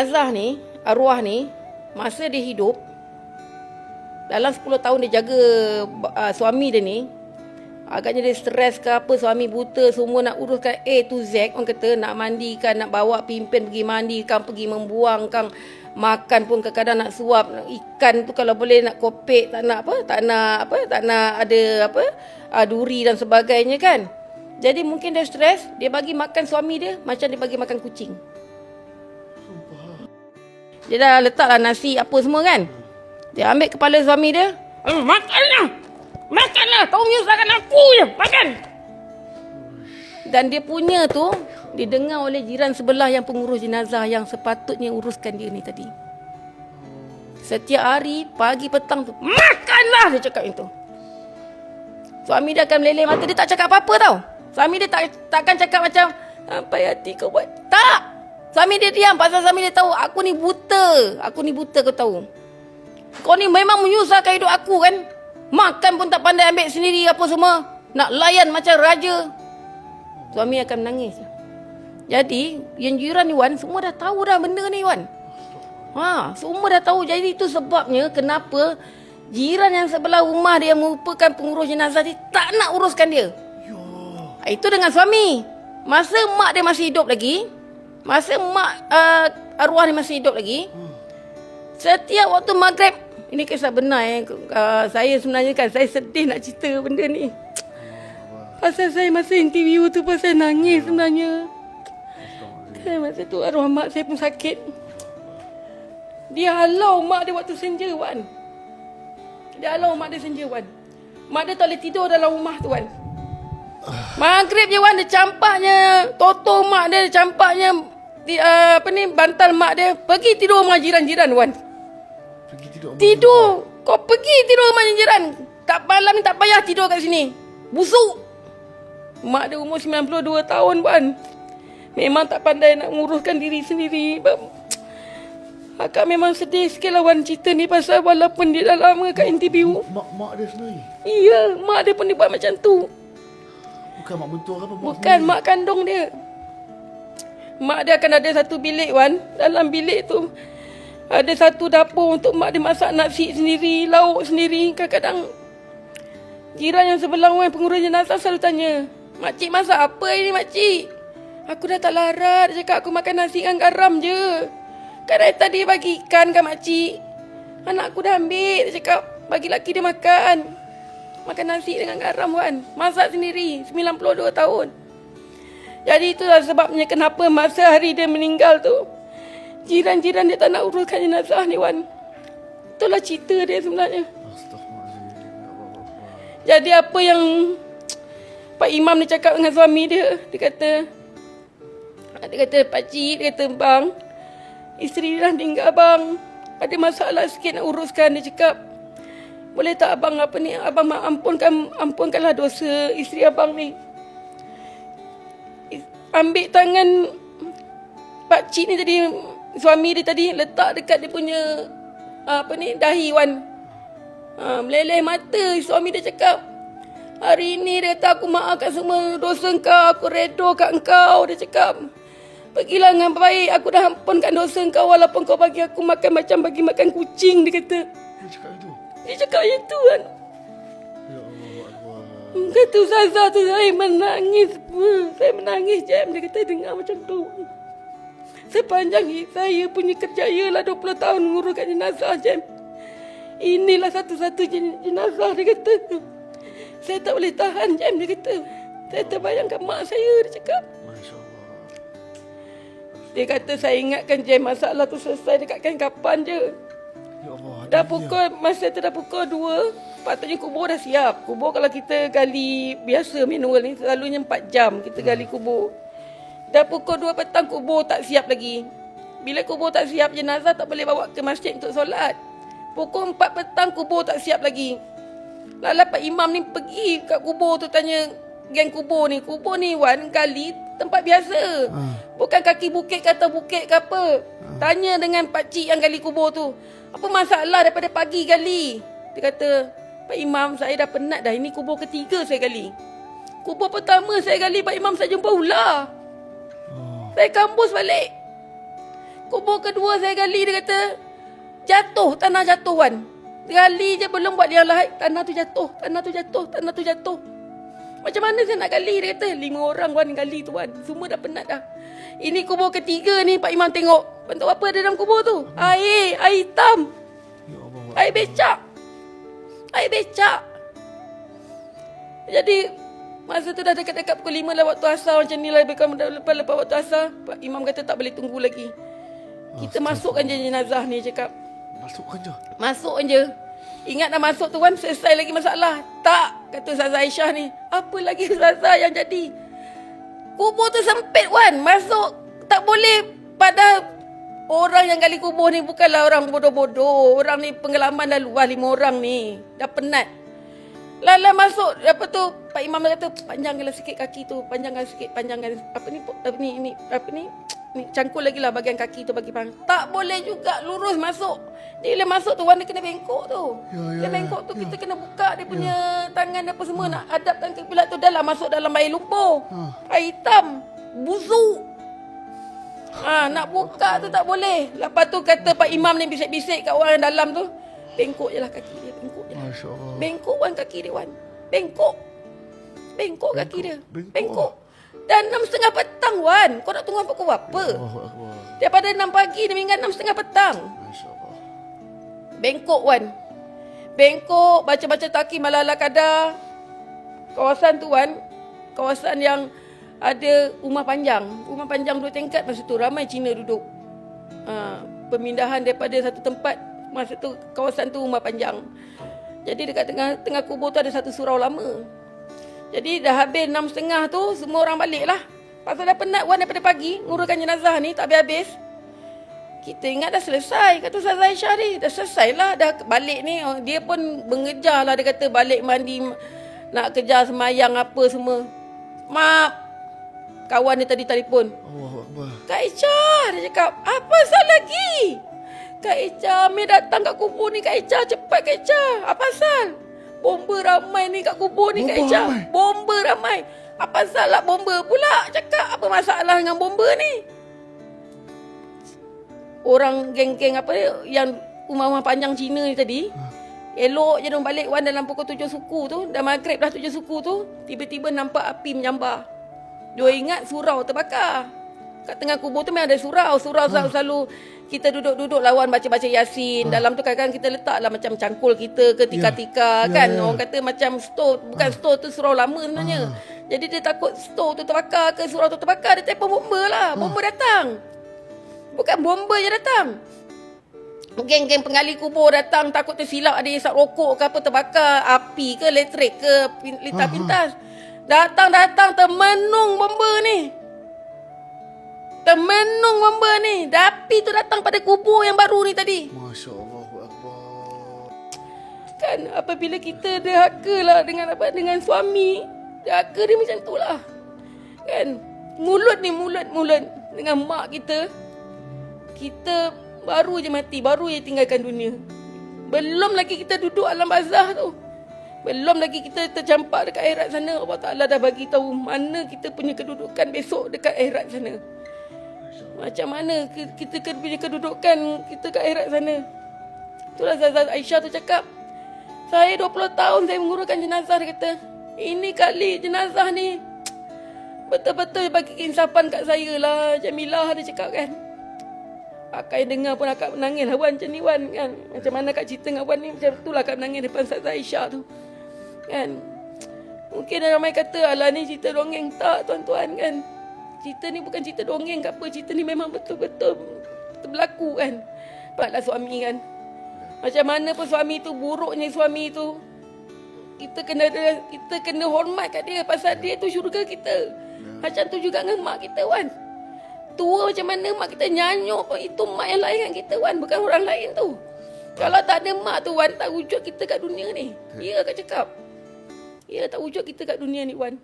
jenazah ni, arwah ni, masa dia hidup, dalam 10 tahun dia jaga suami dia ni, agaknya dia stres ke apa, suami buta, semua nak uruskan A to Z. Orang kata nak mandikan, nak bawa pimpin pergi mandi, kan pergi membuang, kan makan pun kadang-kadang nak suap, ikan tu kalau boleh nak kopek, tak nak ada duri dan sebagainya kan. Jadi mungkin dia stres, dia bagi makan suami dia macam dia bagi makan kucing. Dia dah letaklah nasi apa semua kan. Dia ambil kepala suami dia, makanlah, kau menyusahkan aku je, makan. Dan dia punya tu didengar oleh jiran sebelah yang pengurus jenazah yang sepatutnya uruskan dia ni tadi. Setiap hari, pagi petang tu, makanlah, dia cakap itu. Suami dia akan meleleh mata, dia tak cakap apa-apa tau. Suami dia takkan cakap macam, sampai hati kau buat. Tak! Suami dia diam, pasal suami dia tahu, aku ni buta kau tahu. Kau ni memang menyusahkan hidup aku kan. Makan pun tak pandai ambil sendiri apa semua. Nak layan macam raja. Suami akan menangis. Jadi, yang jiran ni Wan, semua dah tahu dah benda ni Wan. Semua dah tahu. Jadi itu sebabnya kenapa jiran yang sebelah rumah dia yang merupakan pengurus jenazah dia tak nak uruskan dia. Itu dengan suami. Masa mak dia masih hidup lagi, masa mak arwah ni masih hidup lagi, setiap waktu maghrib, ini kisah benar saya sebenarnya kan, saya sedih nak cerita benda ni. Pasal saya masa interview tu pasal nangis sebenarnya. Kan masa tu arwah mak saya pun sakit. Dia halau mak dia waktu senja Wan. Mak dia tak boleh tidur dalam rumah tu Wan. Maghrib je Wan, dia campaknya toto mak dia, campaknya bantal mak dia, pergi tidur rumah jiran-jiran Wan. Tidur. Kau pergi tidur rumah jiran. Tak malam ni tak payah tidur kat sini. Busuk. Mak dia umur 92 tahun Wan. Memang tak pandai nak menguruskan diri sendiri. Akak memang sedih sikit lah Wan cerita ni, pasal walaupun dia dah lama kat interview. Mak dia sendiri? Iya, mak dia pun dia buat macam tu. Bukan mak mentua ke apa? Bukan, mak kandung dia. Mak dia akan ada satu bilik Wan. Dalam bilik tu ada satu dapur untuk mak dia masak nasi sendiri, lauk sendiri. Kadang-kadang jiran yang sebelah Wan, pengurus jenazah selalu tanya, "Makcik masak apa ini makcik?" "Aku dah tak larat," dia cakap, "aku makan nasi dengan garam je. Kan dari tadi bagi ikan kan makcik. Anak aku dah ambil," dia cakap, "bagi laki dia makan. Makan nasi dengan garam Wan. Masak sendiri, 92 tahun. Jadi itulah sebabnya kenapa masa hari dia meninggal tu, jiran-jiran dia tak nak uruskan jenazah ni Wan. Itulah cerita dia sebenarnya. Jadi apa yang Pak Imam ni cakap dengan suami dia, dia kata, "Pakcik," dia kata, "Bang, isteri dia dah meninggal bang. Ada masalah sikit nak uruskan," dia cakap. "Boleh tak abang abang ampunkanlah dosa isteri abang ni. Ambil tangan pakcik ni tadi, suami dia tadi, letak dekat dia punya dahi Wan." Meleleh mata suami dia cakap, "Hari ini," dia kata, "aku maafkan semua dosa engkau, aku redha kat engkau," dia cakap. "Pergilah dengan baik, aku dah ampunkan dosa engkau walaupun kau bagi aku makan macam bagi makan kucing," dia kata. Dia cakap itu kan. Ya Allah Akbar. Kata Ustazah tu, saya menangis. Saya menangis Jam. Dia kata dengar macam tu. Sepanjang saya punya kerjaya lah 20 tahun menguruskan jenazah Jam. Inilah satu-satu jenazah, dia kata. Saya tak boleh tahan Jam, dia kata. Saya terbayangkan mak saya, dia cakap. Masya Allah. Dia kata saya ingatkan Jam, masalah tu selesai dekat kapan je. Ya Allah. Dah pukul, masa tu dah pukul 2, patutnya kubur dah siap. Kubur kalau kita gali biasa manual ni, selalunya 4 jam kita gali kubur. Dah pukul 2 petang, kubur tak siap lagi. Bila kubur tak siap, jenazah tak boleh bawa ke masjid untuk solat. Pukul 4 petang, kubur tak siap lagi. Lala Pak Imam ni pergi kat kubur tu, tanya geng kubur ni Wan, gali tempat biasa. Bukan kaki bukit ke atas bukit ke apa. Tanya dengan pakcik yang gali kubur tu, "Apa masalah daripada pagi gali?" Dia kata, "Pak Imam, saya dah penat dah. Ini kubur ketiga saya gali. Kubur pertama saya gali, Pak Imam, saya jumpa ular. Saya kambus balik. Kubur kedua saya gali, dia kata jatuh, tanah jatuh Wan. Gali je belum buat yang lain, tanah tu jatuh, tanah tu jatuh, tanah tu jatuh. Macam mana saya nak gali, dia kata. 5 orang Wan gali tu Wan. Semua dah penat dah. Ini kubur ketiga ni Pak Imam tengok. Bentuk apa ada dalam kubur tu? Air hitam. Ya Allah. Air becak. Air becak. Jadi masa tu dah dekat-dekat pukul 5 lah waktu asar macam ni lah. Lepas waktu asar, Pak Imam kata tak boleh tunggu lagi. Kita masukkan je jenazah ni, cakap. Masukkan je. Masuk je. Ingat dah masuk tu Wan, selesai lagi masalah. Tak, kata Ustazah Aisyah ni. Apa lagi Ustazah yang jadi? Kubur tu sempit Wan. Masuk tak boleh. Pada orang yang gali kubur ni bukanlah orang bodoh-bodoh. Orang ni pengalaman dah luas, 5 orang ni. Dah penat. Lala masuk, apa tu, Pak Imam kata, panjangkanlah sikit kaki tu, panjangkan sikit, panjangkan, ni, cangkul lagi lah bahagian kaki tu bagi pang. Tak boleh juga lurus masuk. Dia bila masuk tu, Wan, dia kena bengkok tu. Dia bengkok tu, kita kena buka dia punya tangan apa semua, nak hadapkan ke kiblat tu, dah lah masuk dalam air lumpur. Air hitam, busuk. Nak buka tu tak boleh. Lepas tu kata Pak Imam ni bisik-bisik kat orang yang dalam tu, bengkok je lah kaki dia, bengkok je lah. Masya Allah. Bengkok Wan kaki dia Wan. Bengkok. Bengkok kaki dia. Bengkok. Bengkok. Dan 6.30 petang Wan. Kau nak tunggu pukul berapa? Allahu Akbar. Daripada 6 pagi dia hingga 6.30 petang. Masya Allah. Bengkok Wan. Bengkok, baca-baca takim ala kadar. Kawasan tu Wan, kawasan yang ada rumah panjang. Rumah panjang 2 tingkat masa tu, ramai Cina duduk. Pemindahan daripada satu tempat, masa tu kawasan tu rumah panjang. Jadi dekat tengah kubur tu ada satu surau lama. Jadi dah habis 6.30 tu, semua orang balik lah. Pasal dah penat Wan daripada pagi, nguruskan jenazah ni tak habis-habis. Kita ingat dah selesai, kata Ustazah Aisyah ni. Dah selesai lah, dah balik ni. Dia pun mengejar lah, dia kata balik mandi, nak kejar semayang apa semua. Mak, kawan dia tadi telefon. Allahu Akbar. Kak Aisyah, dia cakap, apa sal lagi? Kak Aisyah, Amir datang kat kubur ni. Kak Aisyah, cepat Kak Aisyah. Apa sal? Bomba ramai ni kat kubur ni Kak Aisyah. Bomba ramai. Apa sal lah bomba pula? Cakap, apa masalah dengan bomba ni? Orang geng-geng apa yang rumah-rumah panjang Cina ni tadi, elok je diorang balik Wan dalam pukul 7 suku tu. Dah maghrib dah 7 suku tu, tiba-tiba nampak api menyambar. Dia ingat surau terbakar. Kat tengah kubur tu memang ada surau. Surau selalu kita duduk-duduk lawan baca-baca Yasin. Dalam tu kadang-kadang kita letaklah macam cangkul kita ke tika-tika kan. Orang kata macam store. Bukan store tu surau lama sebenarnya. Jadi dia takut store tu terbakar ke surau tu terbakar. Dia telefon bomba lah. Bomba datang. Bukan bomba je datang. Geng-geng penggali kubur datang. Takut tersilap ada isap rokok ke apa terbakar. Api ke elektrik ke pintas-pintas. Datang-datang termenung bomba ni. Termenung bomba ni. Api tu datang pada kubur yang baru ni tadi. Masya Allah Akbar. Kan apabila kita derhaka lah dengan apa, dengan suami. Derhaka dia macam tu lah. Kan. Mulut ni mulut dengan mak kita. Kita baru je mati, baru je tinggalkan dunia. Belum lagi kita duduk alam barzah tu. Belum lagi kita tercampak dekat akhirat sana. Allah Ta'ala dah bagi tahu mana kita punya kedudukan besok dekat akhirat sana. Macam mana kita punya kedudukan kita kat akhirat sana. Itulah Ustazah Aisyah tu cakap, saya 20 tahun saya menguruskan jenazah. Dia kata, ini kali jenazah ni betul-betul bagi keinsafan kat saya lah. Jamilah dia cakap kan. Akak yang dengar pun akak menangis lah Wan macam ni Wan kan. Macam mana akak cerita dengan Wan ni, macam tu lah akak menangis depan Ustazah Aisyah tu kan. Mungkin ramai kata, alah ni cerita dongeng. Tak tuan-tuan kan. Cerita ni bukan cerita dongeng ke apa. Cerita ni memang betul-betul berlaku kan. Paklah suami kan. Macam mana pun suami tu, buruknya suami tu, kita kena hormat kat dia. Pasal dia tu syurga kita. Macam tu juga dengan mak kita Wan. Tua macam mana mak kita nyanyuk pun, itu mak yang lain kan kita Wan, bukan orang lain tu. Kalau tak ada mak tu Wan, tak wujud kita kat dunia ni. Ya akak cakap. Ya tak wujud kita kat dunia ni Wan.